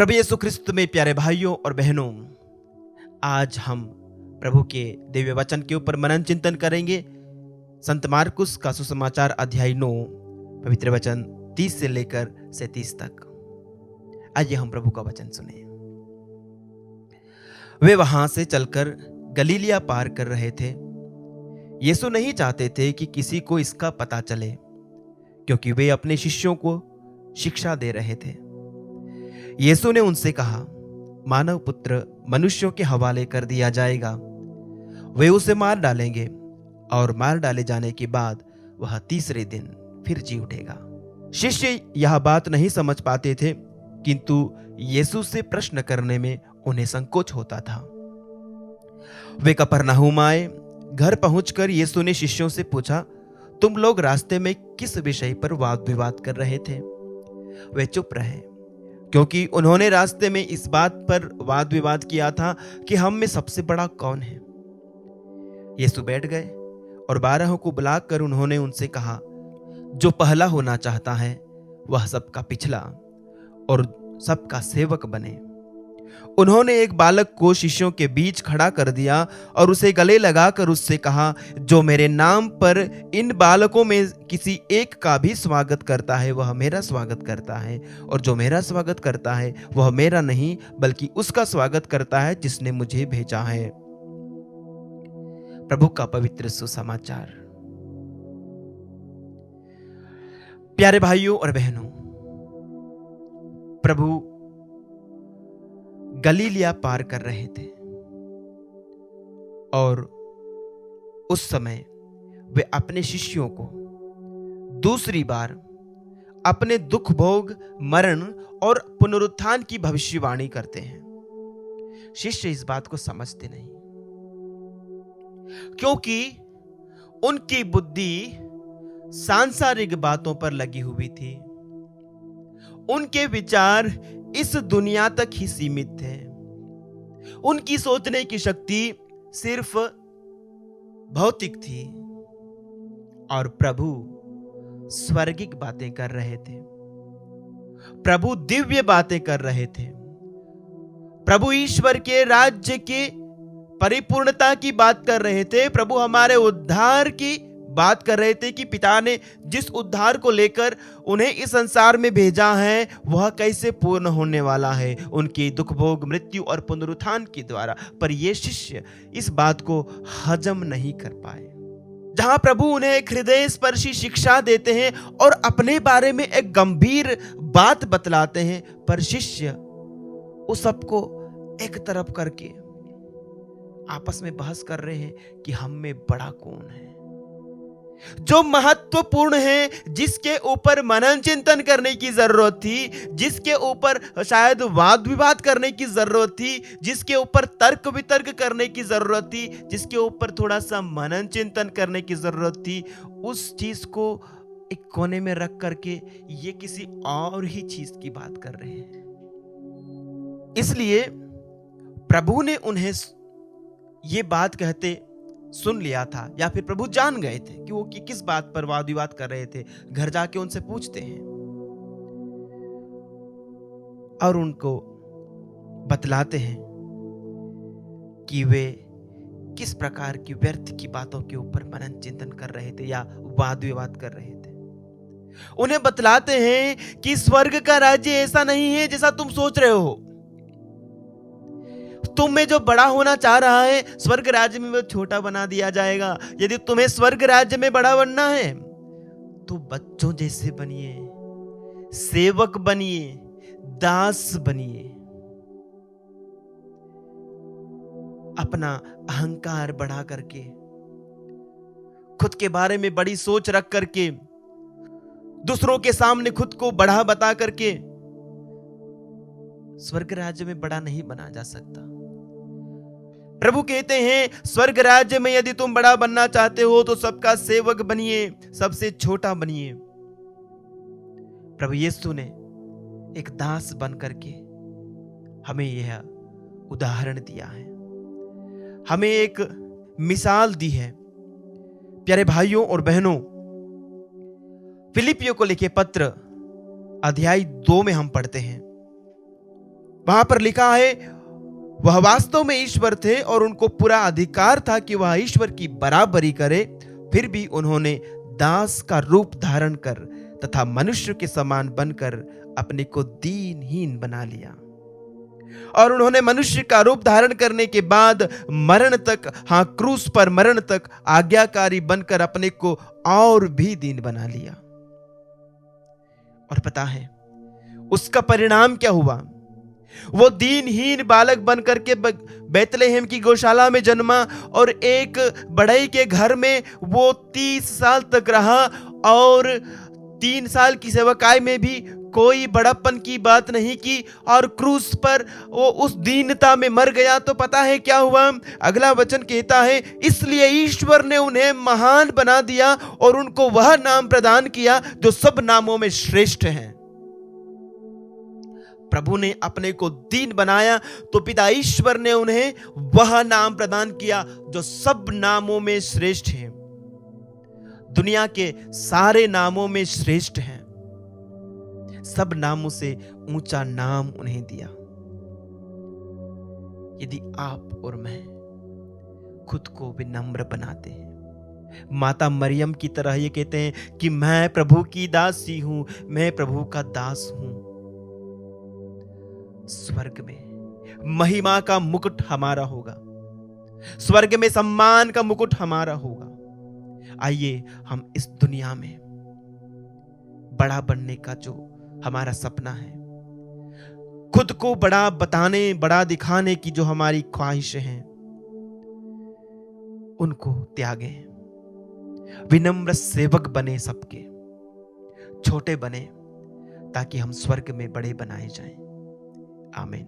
प्रभु यीशु ख्रिस्त में प्यारे भाइयों और बहनों, आज हम प्रभु के दिव्य वचन के ऊपर मनन चिंतन करेंगे। संत मार्कुस का सुसमाचार अध्याय 9 पवित्र वचन 30 से लेकर 37 तक। आइए हम प्रभु का वचन सुने। वे वहां से चलकर गलीलिया पार कर रहे थे। यीशु नहीं चाहते थे कि किसी को इसका पता चले, क्योंकि वे अपने शिष्यों को शिक्षा दे रहे थे। यीशु ने उनसे कहा, मानव पुत्र मनुष्यों के हवाले कर दिया जाएगा। वे उसे मार डालेंगे और मार डाले जाने के बाद वह तीसरे दिन फिर जी उठेगा। शिष्य यह बात नहीं समझ पाते थे, किंतु यीशु से प्रश्न करने में उन्हें संकोच होता था। वे कफरनहूम आए। घर पहुंचकर यीशु ने शिष्यों से पूछा, तुम लोग रास्ते में किस विषय पर वाद विवाद कर रहे थे? वे चुप रहे, क्योंकि उन्होंने रास्ते में इस बात पर वाद विवाद किया था कि हम में सबसे बड़ा कौन है। यीशु बैठ गए और 12 को बुलाकर उन्होंने उनसे कहा, जो पहला होना चाहता है वह सबका पिछला और सबका सेवक बने। उन्होंने एक बालक को शिष्यों के बीच खड़ा कर दिया और उसे गले लगाकर उससे कहा, जो मेरे नाम पर इन बालकों में किसी एक का भी स्वागत करता है वह मेरा स्वागत करता है, और जो मेरा स्वागत करता है वह मेरा नहीं बल्कि उसका स्वागत करता है जिसने मुझे भेजा है। प्रभु का पवित्र सुसमाचार। प्यारे भाइयों और बहनों, प्रभु गलीलिया पार कर रहे थे और उस समय वे अपने शिष्यों को दूसरी बार अपने दुख भोग, मरण और पुनरुत्थान की भविष्यवाणी करते हैं। शिष्य इस बात को समझते नहीं, क्योंकि उनकी बुद्धि सांसारिक बातों पर लगी हुई थी। उनके विचार इस दुनिया तक ही सीमित थे। उनकी सोचने की शक्ति सिर्फ भौतिक थी और प्रभु स्वर्गिक बातें कर रहे थे। प्रभु दिव्य बातें कर रहे थे। प्रभु ईश्वर के राज्य की परिपूर्णता की बात कर रहे थे। प्रभु हमारे उद्धार की बात कर रहे थे कि पिता ने जिस उद्धार को लेकर उन्हें इस संसार में भेजा है वह कैसे पूर्ण होने वाला है, उनकी दुख भोग, मृत्यु और पुनरुत्थान के द्वारा। पर ये शिष्य इस बात को हजम नहीं कर पाए। जहां प्रभु उन्हें एक हृदय स्पर्शी शिक्षा देते हैं और अपने बारे में एक गंभीर बात बतलाते हैं, पर शिष्य उस सबको एक तरफ करके आपस में बहस कर रहे हैं कि हम में बड़ा कौन है। जो महत्वपूर्ण है, जिसके ऊपर मनन चिंतन करने की जरूरत थी, जिसके ऊपर शायद वाद विवाद करने की जरूरत थी, जिसके ऊपर तर्क वितर्क करने की जरूरत थी, जिसके ऊपर थोड़ा सा मनन चिंतन करने की जरूरत थी, उस चीज को एक कोने में रख करके ये किसी और ही चीज की बात कर रहे हैं। इसलिए प्रभु ने उन्हें ये बात कहते सुन लिया था, या फिर प्रभु जान गए थे कि वो किस बात पर वाद विवाद कर रहे थे। घर जाके उनसे पूछते हैं और उनको बतलाते हैं कि वे किस प्रकार की व्यर्थ की बातों के ऊपर मनन चिंतन कर रहे थे या वाद विवाद कर रहे थे। उन्हें बतलाते हैं कि स्वर्ग का राज्य ऐसा नहीं है जैसा तुम सोच रहे हो। तुम में जो बड़ा होना चाह रहा है, स्वर्ग राज्य में वो छोटा बना दिया जाएगा। यदि तुम्हें स्वर्ग राज्य में बड़ा बनना है तो बच्चों जैसे बनिए, सेवक बनिए, दास बनिए। अपना अहंकार बढ़ा करके, खुद के बारे में बड़ी सोच रख करके, दूसरों के सामने खुद को बड़ा बता करके स्वर्ग राज्य में बड़ा नहीं बना जा सकता। प्रभु कहते हैं, स्वर्ग राज्य में यदि तुम बड़ा बनना चाहते हो तो सबका सेवक बनिए, सबसे छोटा बनिए। प्रभु यीशु ने एक दास बन करके हमें यह उदाहरण दिया है, हमें एक मिसाल दी है। प्यारे भाइयों और बहनों, फिलिपियों को लिखे पत्र अध्याय 2 में हम पढ़ते हैं, वहां पर लिखा है वह वास्तव में ईश्वर थे और उनको पूरा अधिकार था कि वह ईश्वर की बराबरी करे, फिर भी उन्होंने दास का रूप धारण कर तथा मनुष्य के समान बनकर अपने को दीनहीन बना लिया। और उन्होंने मनुष्य का रूप धारण करने के बाद मरण तक, हां क्रूस पर मरण तक आज्ञाकारी बनकर अपने को और भी दीन बना लिया। और पता है उसका परिणाम क्या हुआ? वो दीनहीन बालक बनकर के बैतलहम की गौशाला में जन्मा और एक बढ़ई के घर में वो 30 साल तक रहा और 3 साल की सेवकाई में भी कोई बड़प्पन की बात नहीं की और क्रूस पर वो उस दीनता में मर गया। तो पता है क्या हुआ? अगला वचन कहता है, इसलिए ईश्वर ने उन्हें महान बना दिया और उनको वह नाम प्रदान किया जो सब नामों में श्रेष्ठ है। प्रभु ने अपने को दीन बनाया तो पिता ईश्वर ने उन्हें वह नाम प्रदान किया जो सब नामों में श्रेष्ठ है, दुनिया के सारे नामों में श्रेष्ठ है। सब नामों से ऊंचा नाम उन्हें दिया। यदि आप और मैं खुद को विनम्र बनाते हैं, माता मरियम की तरह ये कहते हैं कि मैं प्रभु की दासी हूं, मैं प्रभु का दास हूं, स्वर्ग में महिमा का मुकुट हमारा होगा, स्वर्ग में सम्मान का मुकुट हमारा होगा। आइए हम इस दुनिया में बड़ा बनने का जो हमारा सपना है, खुद को बड़ा बताने, बड़ा दिखाने की जो हमारी ख्वाहिश है, उनको त्यागें। विनम्र सेवक बने, सबके छोटे बने, ताकि हम स्वर्ग में बड़े बनाए जाएं। आमीन।